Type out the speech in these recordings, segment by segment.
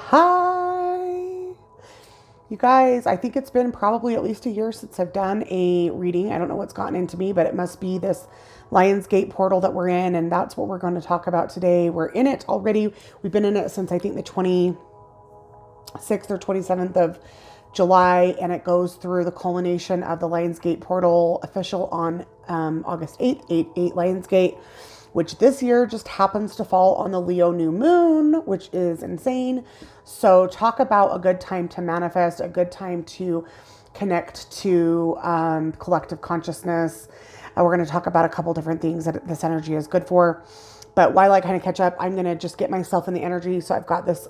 Hi. You guys, I think it's been probably at least a year since I've done a reading. I don't know what's gotten into me, but it must be this Lionsgate portal that we're in, and that's what we're going to talk about today. We're in it already. We've been in it since I think the 26th or 27th of July, and it goes through the culmination of the Lionsgate portal official on August 8th, 8 Lionsgate, which this year just happens to fall on the Leo new moon, which is insane. So talk about a good time to manifest, a good time to connect to collective consciousness. We're going to talk about a couple different things that this energy is good for. But while I kind of catch up, I'm going to just get myself in the energy. So I've got this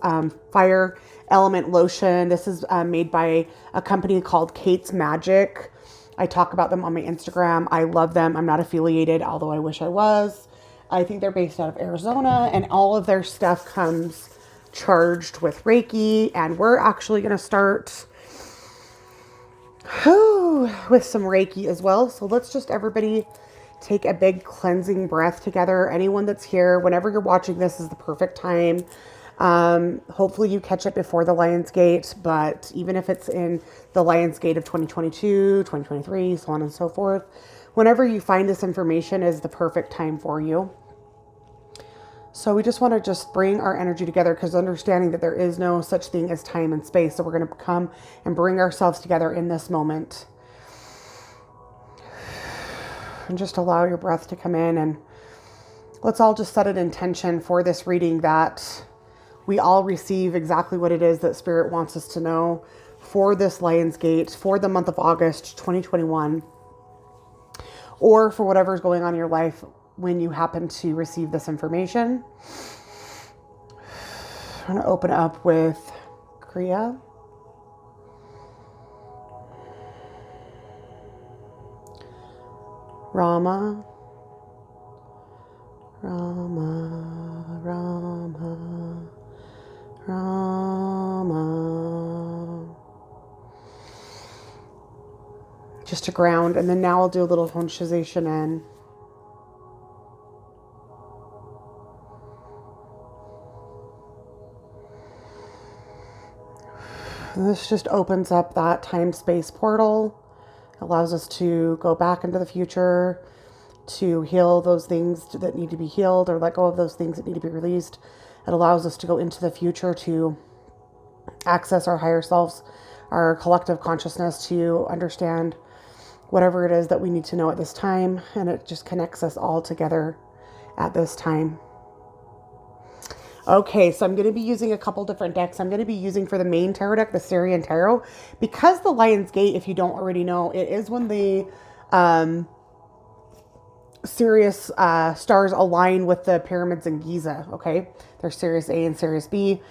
fire element lotion. This is made by a company called Kate's Magic. I talk about them on my Instagram. I love them. I'm not affiliated, although I wish I was. I think they're based out of Arizona, and all of their stuff comes charged with Reiki. And we're actually going to start with some Reiki as well. So let's just everybody take a big cleansing breath together. Anyone that's here, whenever you're watching this is the perfect time. Hopefully you catch it before the Lionsgate, but even if it's in the Lionsgate of 2022, 2023, so on and so forth, whenever you find this information is the perfect time for you. So we just want to just bring our energy together, because understanding that there is no such thing as time and space. So we're going to come and bring ourselves together in this moment. And just allow your breath to come in, and let's all just set an intention for this reading that we all receive exactly what it is that Spirit wants us to know for this Lionsgate, for the month of August 2021, or for whatever's going on in your life when you happen to receive this information. I'm going to open up with Kriya. Rama, Rama, Rama, Rama. Just to ground, and then now I'll do a little honshization in. And this just opens up that time-space portal. Allows us to go back into the future, to heal those things that need to be healed, or let go of those things that need to be released. It allows us to go into the future to access our higher selves, our collective consciousness, to understand whatever it is that we need to know at this time. And it just connects us all together at this time. Okay, so I'm going to be using a couple different decks. I'm going to be using for the main tarot deck, the Syrian Tarot, because the Lionsgate, if you don't already know, it is when the Sirius stars align with the pyramids in Giza, okay? They're Sirius A and Sirius B.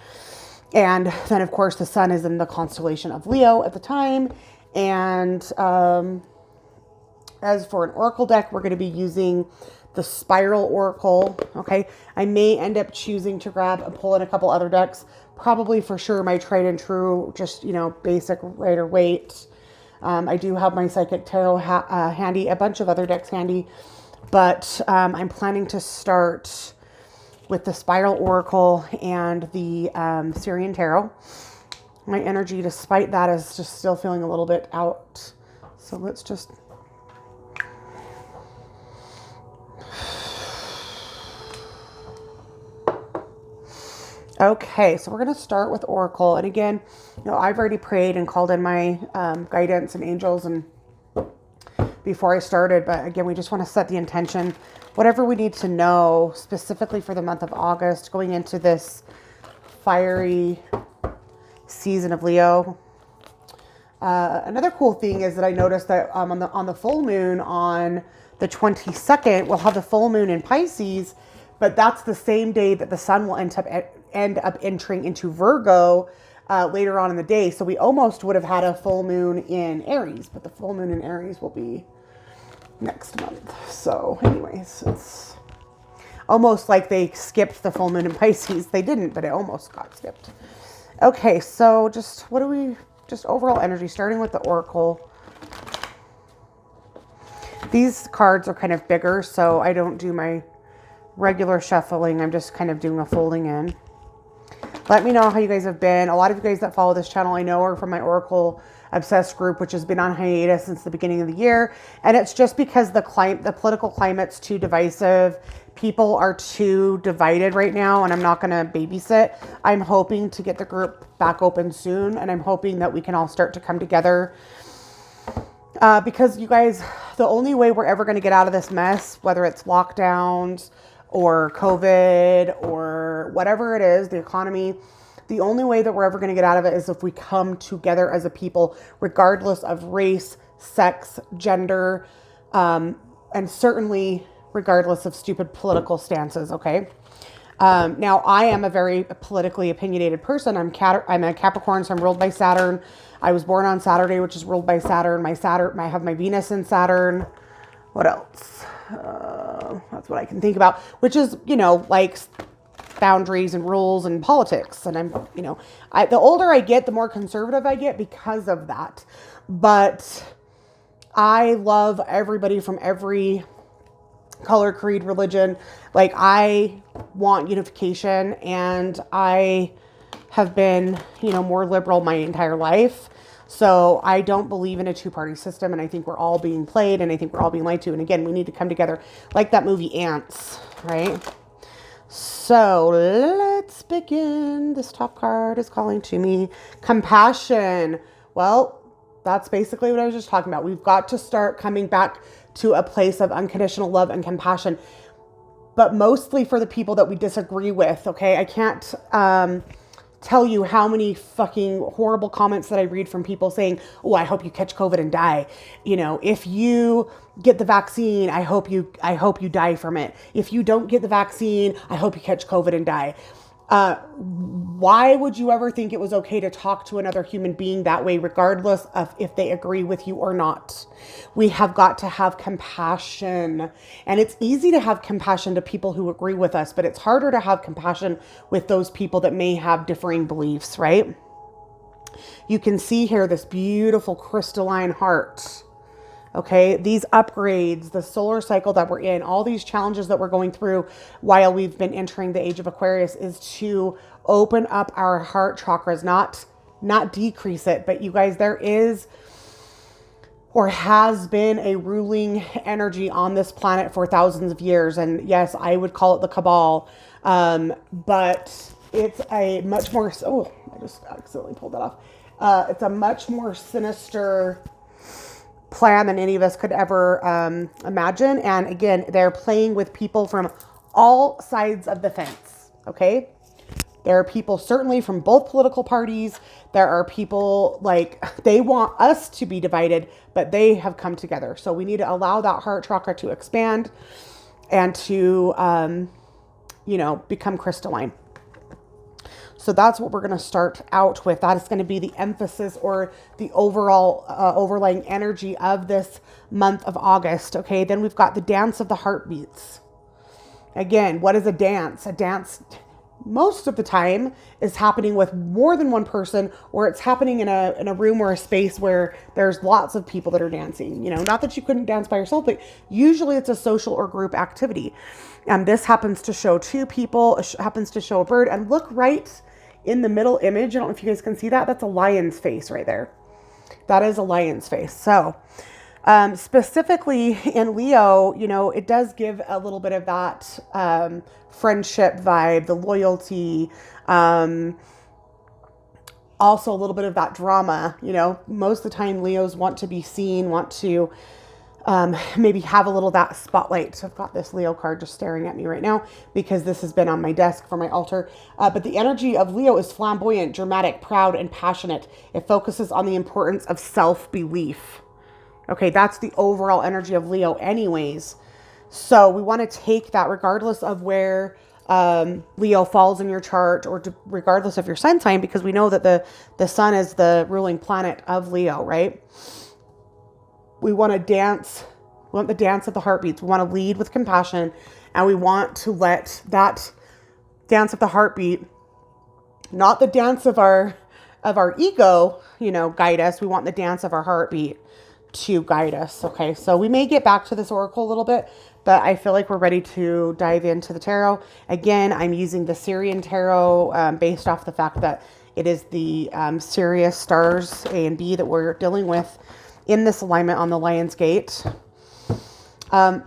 And then, of course, the sun is in the constellation of Leo at the time. And as for an oracle deck, we're going to be using the Spiral Oracle, okay? I may end up choosing to grab and pull in a couple other decks. Probably for sure my tried and true, just, basic Rider-Waite. I do have my Psychic Tarot handy, a bunch of other decks handy. But I'm planning to start with the Spiral Oracle and the Syrian Tarot. My energy, despite that, is just still feeling a little bit out. So let's just... Okay, so we're going to start with Oracle. And again, I've already prayed and called in my guidance and angels and before I started. But again, we just want to set the intention, whatever we need to know specifically for the month of August, going into this fiery season of Leo. Another cool thing is that I noticed that on the full moon on the 22nd, we'll have the full moon in Pisces, but that's the same day that the sun will end up entering into Virgo later on in the day. So we almost would have had a full moon in Aries, but the full moon in Aries will be next month. So anyways, it's almost like they skipped the full moon in Pisces. They didn't, but it almost got skipped. Okay, so just overall energy, starting with the Oracle. These cards are kind of bigger, so I don't do my regular shuffling. I'm just kind of doing a folding in. Let me know how you guys have been. A lot of you guys that follow this channel, I know, are from my Oracle Obsessed group, which has been on hiatus since the beginning of the year. And it's just because the political climate's too divisive. People are too divided right now, and I'm not going to babysit. I'm hoping to get the group back open soon, and I'm hoping that we can all start to come together. Because you guys, the only way we're ever going to get out of this mess, whether it's lockdowns or COVID or whatever it is, the economy, the only way that we're ever going to get out of it is if we come together as a people, regardless of race, sex, gender, and certainly regardless of stupid political stances, okay? Now, I am a very politically opinionated person. I'm a Capricorn, so I'm ruled by Saturn. I was born on Saturday, which is ruled by Saturn. I have my Venus in Saturn. What else? That's what I can think about, which is, like boundaries and rules and politics. And I'm, the older I get, the more conservative I get because of that. But I love everybody from every color, creed, religion. Like, I want unification, and I have been, more liberal my entire life. So I don't believe in a two-party system, and I think we're all being played, and I think we're all being lied to. And again, we need to come together like that movie Ants, right? So let's begin. This top card is calling to me. Compassion. Well, that's basically what I was just talking about. We've got to start coming back to a place of unconditional love and compassion, but mostly for the people that we disagree with, okay? I can't tell you how many fucking horrible comments that I read from people saying, oh, I hope you catch COVID and die. If you get the vaccine, I hope you die from it. If you don't get the vaccine, I hope you catch COVID and die. Why would you ever think it was okay to talk to another human being that way, regardless of if they agree with you or not? We have got to have compassion. And it's easy to have compassion to people who agree with us, but it's harder to have compassion with those people that may have differing beliefs, right? You can see here this beautiful crystalline heart. Okay, these upgrades, the solar cycle that we're in, all these challenges that we're going through while we've been entering the age of Aquarius is to open up our heart chakras, not decrease it. But you guys, there is or has been a ruling energy on this planet for thousands of years. And yes, I would call it the cabal. But it's a much more, oh, I just accidentally pulled that off. It's a much more sinister plan than any of us could ever imagine. And again, they're playing with people from all sides of the fence, okay? There are people certainly from both political parties. There are people, like, they want us to be divided, but they have come together. So we need to allow that heart chakra to expand and to, become crystalline. So that's what we're going to start out with. That is going to be the emphasis or the overall overlying energy of this month of August. Okay, then we've got the dance of the heartbeats. Again, what is a dance? A dance, most of the time, is happening with more than one person, or it's happening in a room or a space where there's lots of people that are dancing. Not that you couldn't dance by yourself, but usually it's a social or group activity. This happens to show two people, happens to show a bird, and look right in the middle image. I don't know if you guys can see that. That's a lion's face right there. That is a lion's face. So specifically in Leo, it does give a little bit of that friendship vibe, the loyalty, also a little bit of that drama. Most of the time Leos want to be seen, want to maybe have a little that spotlight. So I've got this Leo card just staring at me right now because this has been on my desk for my altar. But the energy of Leo is flamboyant, dramatic, proud, and passionate. It focuses on the importance of self-belief. Okay, that's the overall energy of Leo anyways. So we want to take that regardless of where Leo falls in your chart, or regardless of your sun sign, because we know that the sun is the ruling planet of Leo, right? We want to dance. We want the dance of the heartbeats. We want to lead with compassion, and we want to let that dance of the heartbeat, not the dance of our ego, guide us. We want the dance of our heartbeat to guide us. Okay, so we may get back to this oracle a little bit, but I feel like we're ready to dive into the tarot. Again, I'm using the Syrian tarot based off the fact that it is the Sirius stars A and B that we're dealing with in this alignment on the Lion's Gate.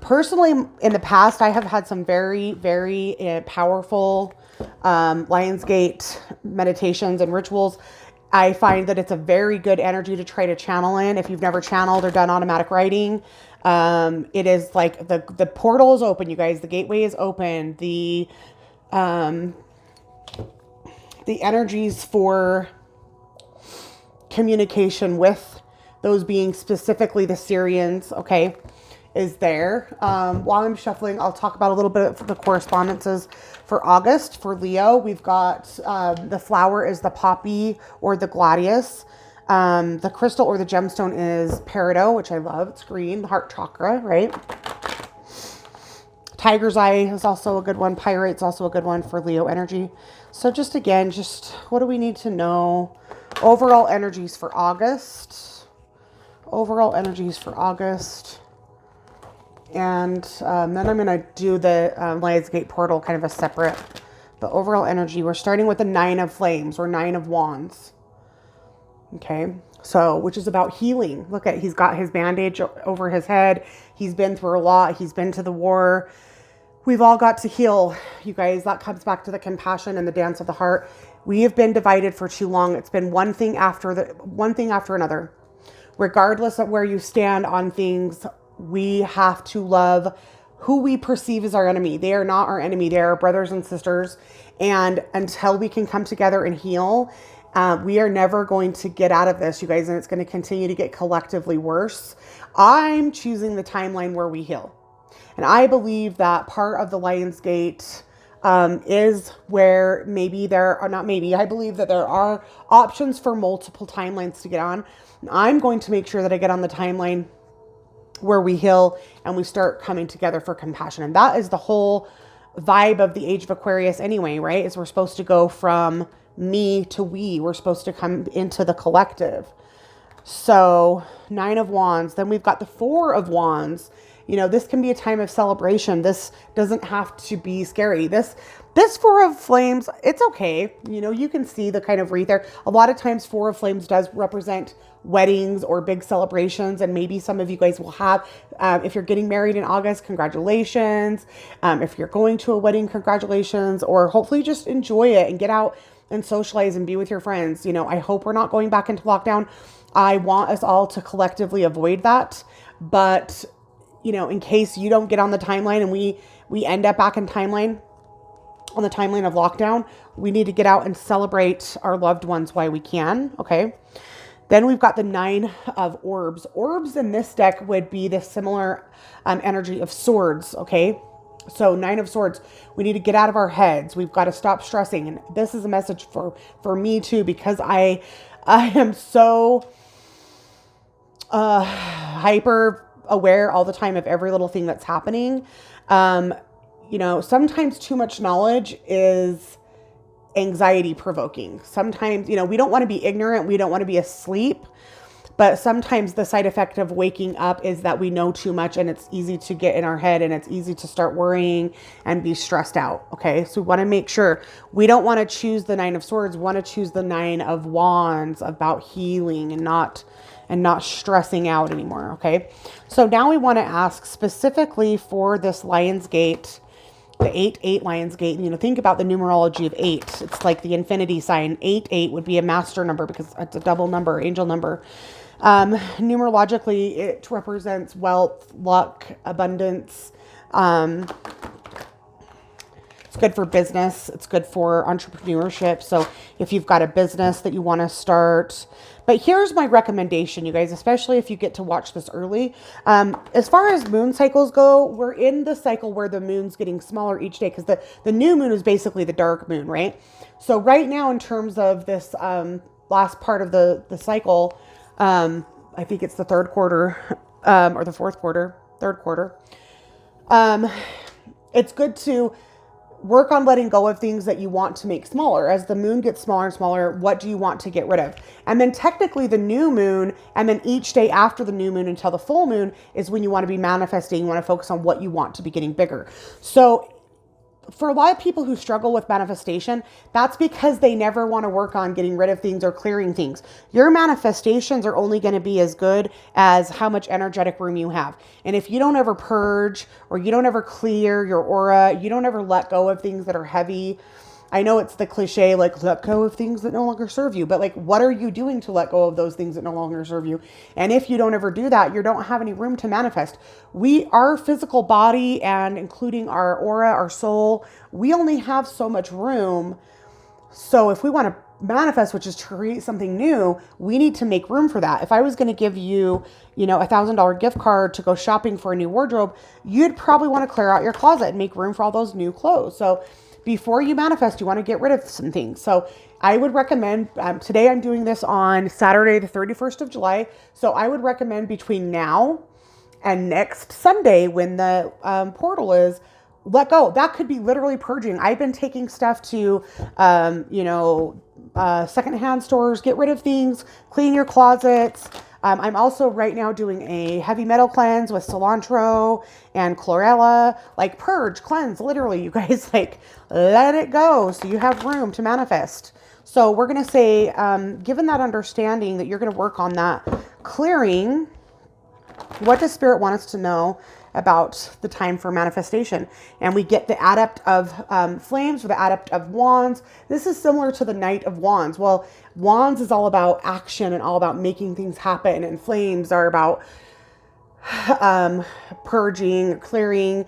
Personally, in the past, I have had some very, very powerful Lion's Gate meditations and rituals. I find that it's a very good energy to try to channel in. If you've never channeled or done automatic writing, it is like the portal is open, you guys. The gateway is open. The energies for communication with those beings, specifically the Syrians, okay, is there. While I'm shuffling, I'll talk about a little bit of the correspondences for August. For Leo, we've got the flower is the poppy or the gladius. The crystal or the gemstone is peridot, which I love. It's green, the heart chakra, right? Tiger's eye is also a good one. Pyrite's also a good one for Leo energy. So just again, just what do we need to know? Overall energies for August. Overall energies for August. And then I'm going to do the Lion's Gate portal, kind of a separate. But overall energy, we're starting with the 9 of flames or 9 of wands. Okay, so which is about healing. Look at, he's got his bandage over his head. He's been through a lot. He's been to the war. We've all got to heal, you guys. That comes back to the compassion and the dance of the heart. We have been divided for too long. It's been one thing after another. Regardless of where you stand on things, we have to love who we perceive as our enemy. They are not our enemy. They are our brothers and sisters. And until we can come together and heal, we are never going to get out of this, you guys. And it's going to continue to get collectively worse. I'm choosing the timeline where we heal. And I believe that part of the Lion's Gate is where maybe there are not maybe. I believe that there are options for multiple timelines to get on. I'm going to make sure that I get on the timeline where we heal and we start coming together for compassion. And that is the whole vibe of the age of Aquarius anyway, right? Is we're supposed to go from me to we. We're supposed to come into the collective. So 9 of wands. Then we've got the 4 of wands. You know, this can be a time of celebration. This doesn't have to be scary. This 4 of flames, it's okay. You know, you can see the kind of wreath there. A lot of times 4 of flames does represent weddings or big celebrations. And maybe some of you guys will have, if you're getting married in August, congratulations. If you're going to a wedding, congratulations. Or hopefully just enjoy it and get out and socialize and be with your friends. You know, I hope we're not going back into lockdown. I want us all to collectively avoid that. But you know, in case you don't get on the timeline and we end up back in timeline, on the timeline of lockdown, we need to get out and celebrate our loved ones while we can, okay? Then we've got the 9 of orbs. Orbs in this deck would be the similar energy of swords, okay? So 9 of swords, we need to get out of our heads. We've got to stop stressing. And this is a message for me too, because I am so hyper aware all the time of every little thing that's happening. You know, sometimes too much knowledge is anxiety provoking. Sometimes, you know, we don't want to be ignorant. We don't want to be asleep. But sometimes the side effect of waking up is that we know too much and it's easy to get in our head and it's easy to start worrying and be stressed out. Okay. So we want to make sure we don't want to choose the 9 of swords. We want to choose the 9 of wands about healing and not stressing out anymore. Okay. So now we want to ask specifically for this Lion's Gate, the 8-8 Lion's Gate. You know, think about the numerology of 8. It's like the infinity sign. 8-8 would be a master number because it's a double number, angel number. Numerologically, it represents wealth, luck, abundance. It's good for business. It's good for entrepreneurship. So if you've got a business that you want to start. But here's my recommendation, you guys, especially if you get to watch this early. As far as moon cycles go, we're in the cycle where the moon's getting smaller each day because the new moon is basically the dark moon, right? So right now, in terms of this last part of the cycle, I think it's the third quarter third quarter. It's good to work on letting go of things that you want to make smaller. As the moon gets smaller and smaller, what do you want to get rid of? And then technically the new moon, and then each day after the new moon until the full moon is when you want to be manifesting. You want to focus on what you want to be getting bigger. So for a lot of people who struggle with manifestation, that's because they never want to work on getting rid of things or clearing things. Your manifestations are only going to be as good as how much energetic room you have. And if you don't ever purge, or you don't ever clear your aura, you don't ever let go of things that are heavy. I know it's the cliche, like, let go of things that no longer serve you. But like, what are you doing to let go of those things that no longer serve you? And if you don't ever do that, you don't have any room to manifest. Our physical body, and including our aura, our soul, we only have so much room. So if we want to manifest, which is to create something new, we need to make room for that. If I was going to give you, $1,000 gift card to go shopping for a new wardrobe, you'd probably want to clear out your closet and make room for all those new clothes. So before you manifest, you want to get rid of some things. So I would recommend, today I'm doing this on Saturday, the 31st of July. So I would recommend between now and next Sunday, when the portal is, let go. That could be literally purging. I've been taking stuff to, secondhand stores, get rid of things, clean your closets. I'm also right now doing a heavy metal cleanse with cilantro and chlorella, like purge, cleanse, literally, you guys, like, let it go so you have room to manifest. So we're going to say, given that understanding that you're going to work on that clearing, what does Spirit want us to know about the time for manifestation? And we get the Adept of Flames, or the Adept of Wands. This is similar to the Knight of Wands. Well, Wands is all about action and all about making things happen, and Flames are about purging, clearing.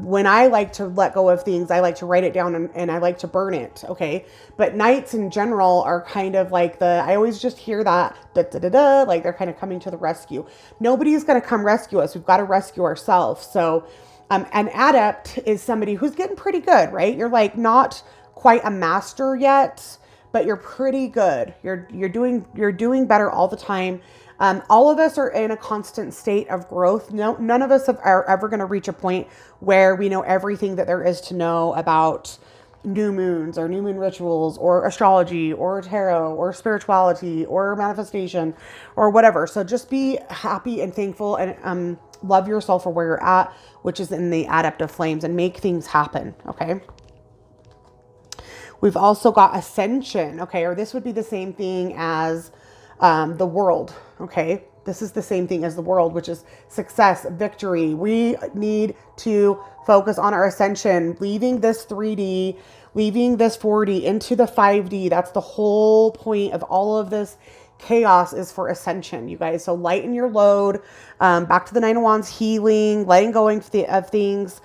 When I like to let go of things, I like to write it down, and I like to burn it. Okay. But knights in general are kind of like I always just hear that, da, da, da, da, like they're kind of coming to the rescue. Nobody's going to come rescue us. We've got to rescue ourselves. So, an adept is somebody who's getting pretty good, right? You're like not quite a master yet, but you're pretty good. You're doing better all the time. All of us are in a constant state of growth. None of us are ever going to reach a point where we know everything that there is to know about new moons, or new moon rituals, or astrology, or tarot, or spirituality, or manifestation, or whatever. So just be happy and thankful, and love yourself for where you're at, which is in the Adept of Flames, and make things happen. Okay. We've also got Ascension. Okay. Or this would be the same thing as the World. Okay. This is the same thing as the World, which is success, victory. We need to focus on our ascension, leaving this 3D, leaving this 4D into the 5D. That's the whole point of all of this chaos, is for ascension, you guys. So lighten your load, back to the Nine of Wands, healing, letting go of things.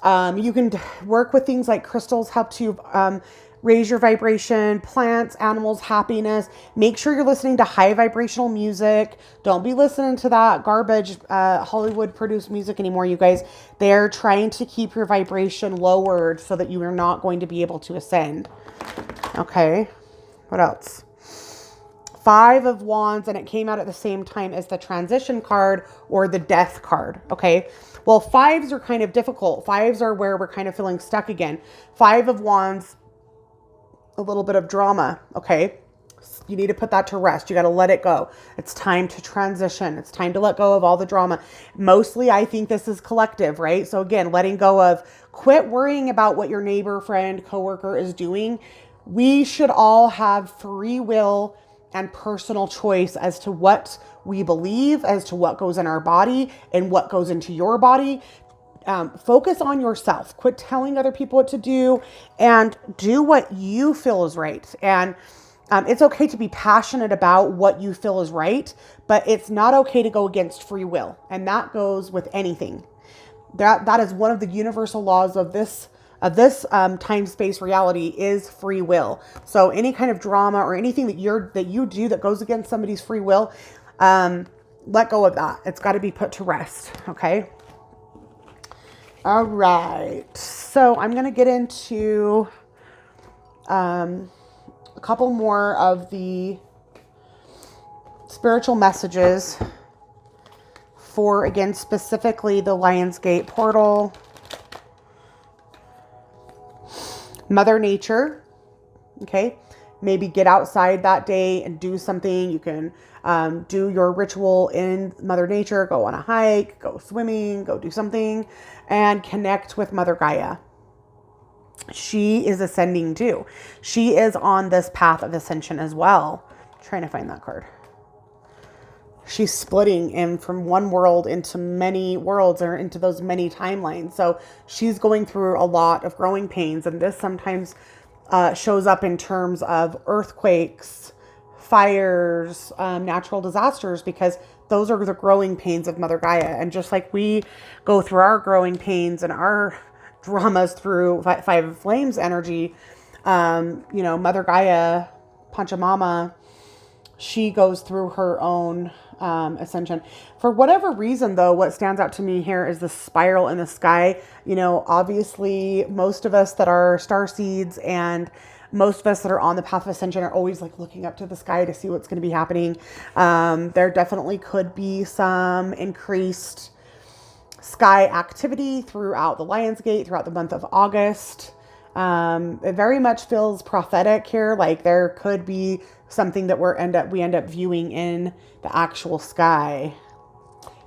You can work with things like crystals, help to raise your vibration, plants, animals, happiness. Make sure you're listening to high vibrational music. Don't be listening to that garbage Hollywood produced music anymore, you guys. They're trying to keep your vibration lowered so that you are not going to be able to ascend. Okay. What else? 5 of Wands, and it came out at the same time as the transition card, or the death card. Okay. Well, 5s are kind of difficult. 5s are where we're kind of feeling stuck again. 5 of Wands, a little bit of drama. Okay. You need to put that to rest. You got to let it go. It's time to transition. It's time to let go of all the drama. Mostly, I think this is collective, right? So again, letting go of, quit worrying about what your neighbor, friend, coworker is doing. We should all have free will and personal choice as to what we believe, as to what goes in our body and what goes into your body. Focus on yourself. Quit telling other people what to do, and do what you feel is right. And it's okay to be passionate about what you feel is right, but it's not okay to go against free will. And that goes with anything. That is one of the universal laws of this time space reality, is free will. So any kind of drama or anything that you do that goes against somebody's free will, let go of that. It's got to be put to rest. Okay. All right. So I'm going to get into a couple more of the spiritual messages for, again, specifically the Lionsgate portal. Mother Nature, okay? Maybe get outside that day and do something. You can do your ritual in Mother Nature, go on a hike, go swimming, go do something, and connect with Mother Gaia. She is ascending too. She is on this path of ascension as well. I'm trying to find that card. She's splitting in from one world into many worlds, or into those many timelines. So she's going through a lot of growing pains. And this sometimes shows up in terms of earthquakes, fires, natural disasters, because those are the growing pains of Mother Gaia. And just like we go through our growing pains and our dramas through Five of Flames energy, Mother Gaia, Pachamama, she goes through her own ascension. For whatever reason, though, what stands out to me here is the spiral in the sky. Obviously, most of us that are starseeds and most of us that are on the path of ascension are always like looking up to the sky to see what's going to be happening. There definitely could be some increased sky activity throughout the Lion's Gate, throughout the month of August. It very much feels prophetic here. Like there could be something that we end up viewing in the actual sky.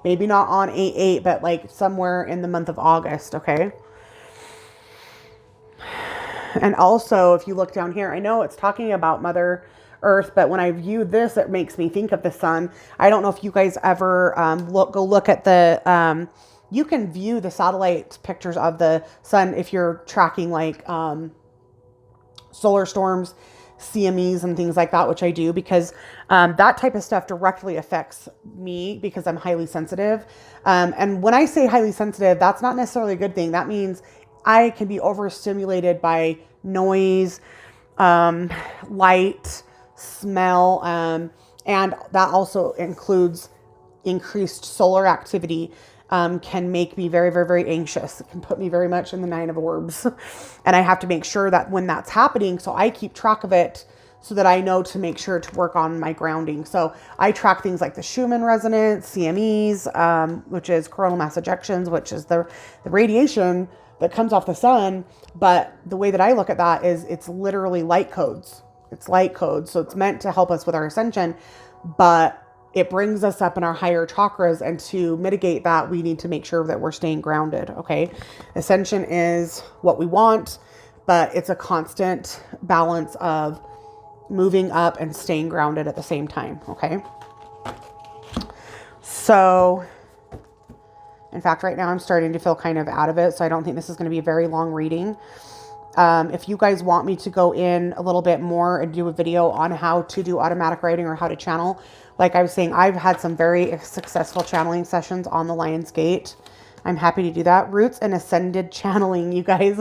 Maybe not on 8/8, but like somewhere in the month of August. Okay. And also, if you look down here, I know it's talking about Mother Earth, but when I view this, it makes me think of the sun. I don't know if you guys ever go look at the. You can view the satellite pictures of the sun if you're tracking like solar storms, CMEs, and things like that, which I do, because that type of stuff directly affects me because I'm highly sensitive. And when I say highly sensitive, that's not necessarily a good thing. That means I can be overstimulated by noise, light, smell, and that also includes increased solar activity. Can make me very, very, very anxious. It can put me very much in the 9 of Orbs. And I have to make sure that when that's happening, so I keep track of it so that I know to make sure to work on my grounding. So I track things like the Schumann resonance, CMEs, which is coronal mass ejections, which is the radiation that comes off the sun. But the way that I look at that is it's literally light codes. It's light codes. So it's meant to help us with our ascension, but it brings us up in our higher chakras, and to mitigate that, we need to make sure that we're staying grounded, okay? Ascension is what we want, but it's a constant balance of moving up and staying grounded at the same time, okay? So, in fact, right now I'm starting to feel kind of out of it, so I don't think this is going to be a very long reading. If you guys want me to go in a little bit more and do a video on how to do automatic writing or how to channel, like I was saying, I've had some very successful channeling sessions on the Lion's Gate. I'm happy to do that. Roots and ascended channeling, you guys.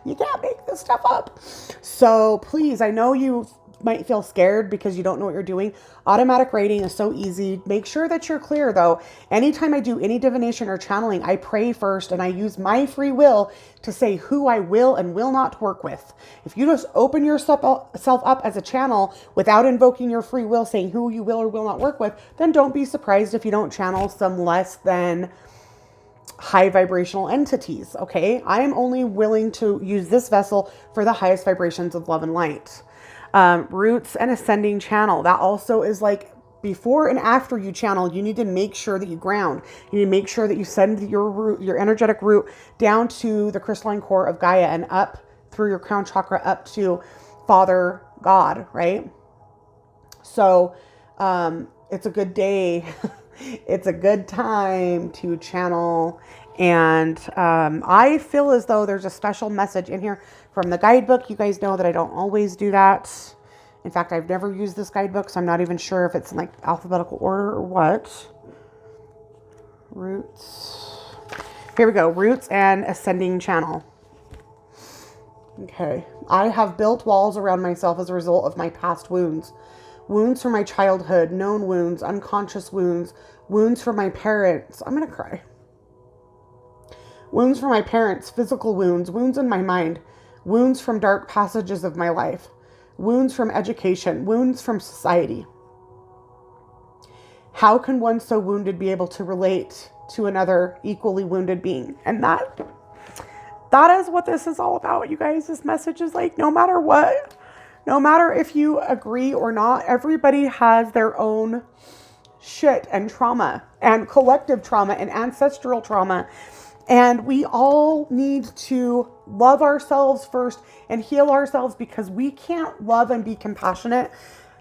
You can't make this stuff up. So please, I know you might feel scared because you don't know what you're doing. Automatic writing is so easy. Make sure that you're clear though. Anytime I do any divination or channeling, I pray first and I use my free will to say who I will and will not work with. If you just open yourself up as a channel without invoking your free will, saying who you will or will not work with, then don't be surprised if you don't channel some less than high vibrational entities. Okay. I am only willing to use this vessel for the highest vibrations of love and light. Roots and ascending channel. That also is like before and after you channel, you need to make sure that you ground. You need to make sure that you send your root, your energetic root down to the crystalline core of Gaia and up through your crown chakra up to Father God, right? So, it's a good day. It's a good time to channel. And I feel as though there's a special message in here from the guidebook. You guys know that I don't always do that. In fact, I've never used this guidebook, so I'm not even sure if it's in like alphabetical order or what. Roots. Here we go. Roots and ascending channel. Okay. I have built walls around myself as a result of my past wounds. Wounds from my childhood, known wounds, unconscious wounds, wounds from my parents. I'm going to cry. Wounds from my parents, physical wounds, wounds in my mind, wounds from dark passages of my life, wounds from education, wounds from society. How can one so wounded be able to relate to another equally wounded being? And that is what this is all about, you guys. This message is like, no matter what, no matter if you agree or not, everybody has their own shit and trauma and collective trauma and ancestral trauma. And we all need to love ourselves first and heal ourselves, because we can't love and be compassionate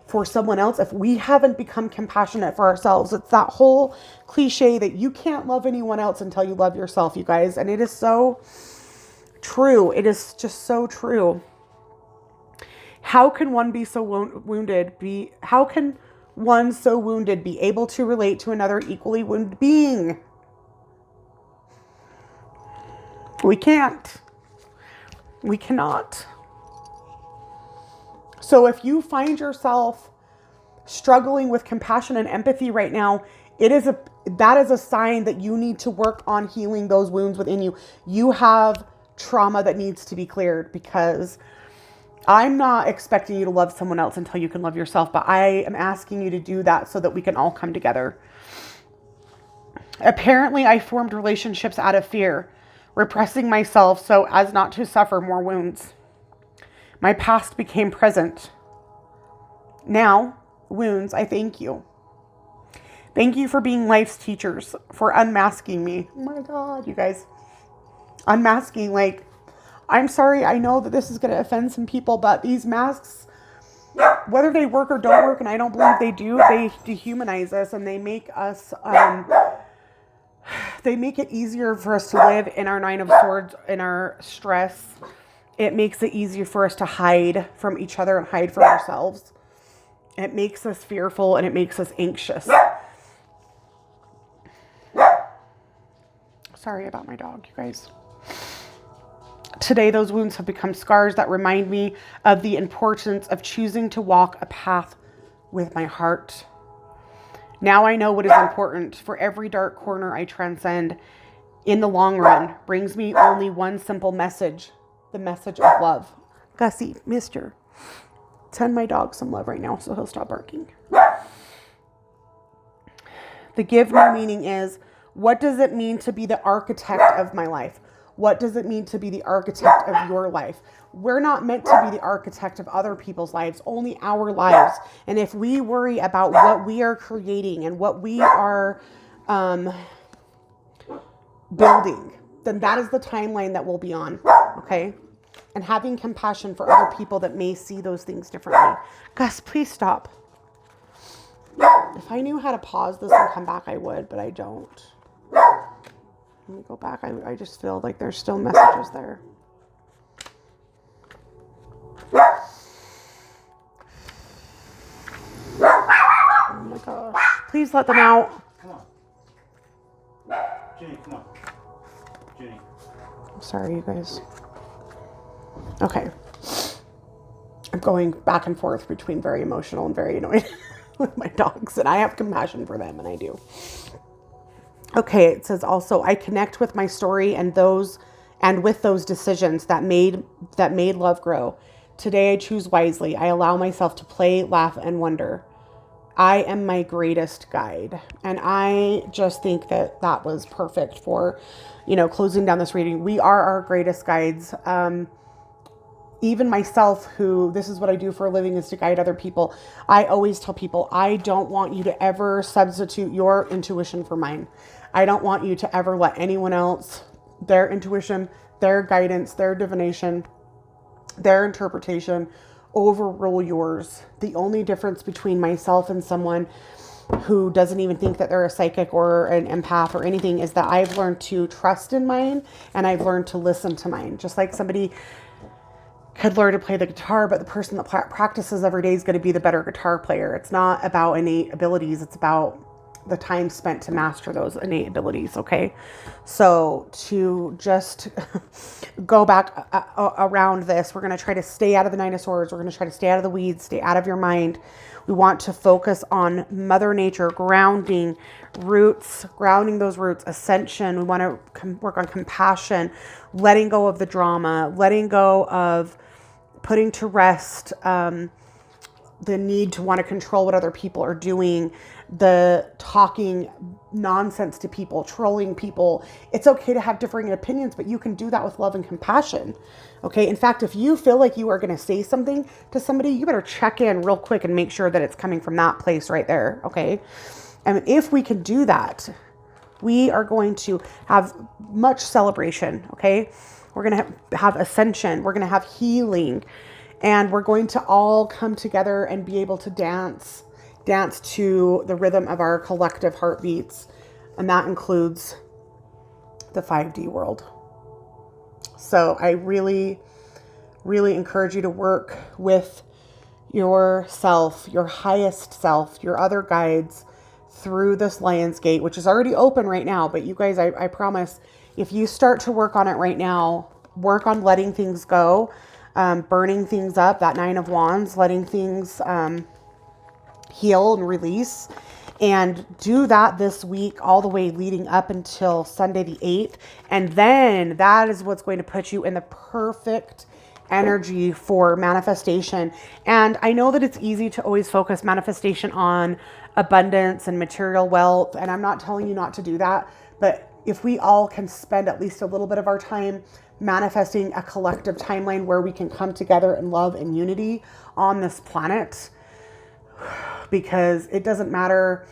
for someone else if we haven't become compassionate for ourselves. It's that whole cliche that you can't love anyone else until you love yourself, you guys. And it is so true. It is just so true. How can one be so wounded? How can one so wounded be able to relate to another equally wounded being? We can't. We cannot. So if you find yourself struggling with compassion and empathy right now, that is a sign that you need to work on healing those wounds within you. You have trauma that needs to be cleared, because I'm not expecting you to love someone else until you can love yourself, but I am asking you to do that so that we can all come together. Apparently, I formed relationships out of fear, repressing myself so as not to suffer more wounds. My past became present. Now, wounds, I thank you. Thank you for being life's teachers, for unmasking me. Oh my God, you guys. Unmasking, like, I'm sorry, I know that this is going to offend some people, but these masks, whether they work or don't work, and I don't believe they do, they dehumanize us, and they make us, they make it easier for us to live in our Nine of Swords, in our stress. It makes it easier for us to hide from each other and hide from ourselves. It makes us fearful and it makes us anxious. Sorry about my dog, you guys. Today, those wounds have become scars that remind me of the importance of choosing to walk a path with my heart. Now I know what is important. For every dark corner I transcend, in the long run, brings me only one simple message, the message of love. Gussie, mister, send my dog some love right now so he'll stop barking. The give no meaning is, what does it mean to be the architect of my life? What does it mean to be the architect of your life? We're not meant to be the architect of other people's lives, only our lives. And if we worry about what we are creating and what we are building, then that is the timeline that we'll be on, okay? And having compassion for other people that may see those things differently. Gus, please stop. If I knew how to pause this and come back, I would, but I don't. Let me go back. I just feel like there's still messages there. Oh my gosh. Please let them out. Come on. Jenny, come on. Jenny. I'm sorry, you guys. Okay. I'm going back and forth between very emotional and very annoyed with my dogs, and I have compassion for them, and I do. Okay, it says also, I connect with my story and with those decisions that made love grow. Today I choose wisely. I allow myself to play, laugh, and wonder. I am my greatest guide. And I just think that was perfect for, closing down this reading. We are our greatest guides. Even myself, who this is what I do for a living, is to guide other people. I always tell people, I don't want you to ever substitute your intuition for mine. I don't want you to ever let anyone else, their intuition, their guidance, their divination, their interpretation overrule yours. The only difference between myself and someone who doesn't even think that they're a psychic or an empath or anything is that I've learned to trust in mine, and I've learned to listen to mine. Just like somebody could learn to play the guitar, but the person that practices every day is going to be the better guitar player. It's not about innate abilities. It's about the time spent to master those innate abilities. Okay. So to just go back around this, we're going to try to stay out of the Nine of Swords. We're going to try to stay out of the weeds, stay out of your mind. We want to focus on Mother Nature, grounding those roots, ascension. We want to work on compassion, letting go of the drama, letting go of putting to rest, the need to want to control what other people are doing, the talking nonsense to people, trolling people. It's okay to have differing opinions, but you can do that with love and compassion. Okay. In fact, if you feel like you are going to say something to somebody, you better check in real quick and make sure that it's coming from that place right there. Okay. And if we can do that, we are going to have much celebration. Okay. We're going to have ascension. We're going to have healing. And we're going to all come together and be able to dance to the rhythm of our collective heartbeats. And that includes the 5D world. So I really, really encourage you to work with yourself, your highest self, your other guides through this Lion's Gate, which is already open right now. But you guys, I promise, if you start to work on it right now, work on letting things go, burning things up, that 9 of Wands, letting things heal and release, and do that this week all the way leading up until Sunday the 8th. And then that is what's going to put you in the perfect energy for manifestation. And I know that it's easy to always focus manifestation on abundance and material wealth, and I'm not telling you not to do that, but if we all can spend at least a little bit of our time manifesting a collective timeline where we can come together in love and unity on this planet, because it doesn't matter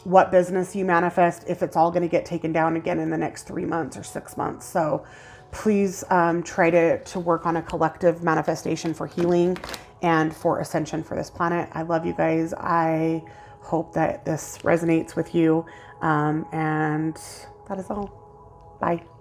what business you manifest if it's all going to get taken down again in the next 3 months or 6 months. So please try to work on a collective manifestation for healing and for ascension for this planet. I love you guys. I hope that this resonates with you. And that is all. Bye.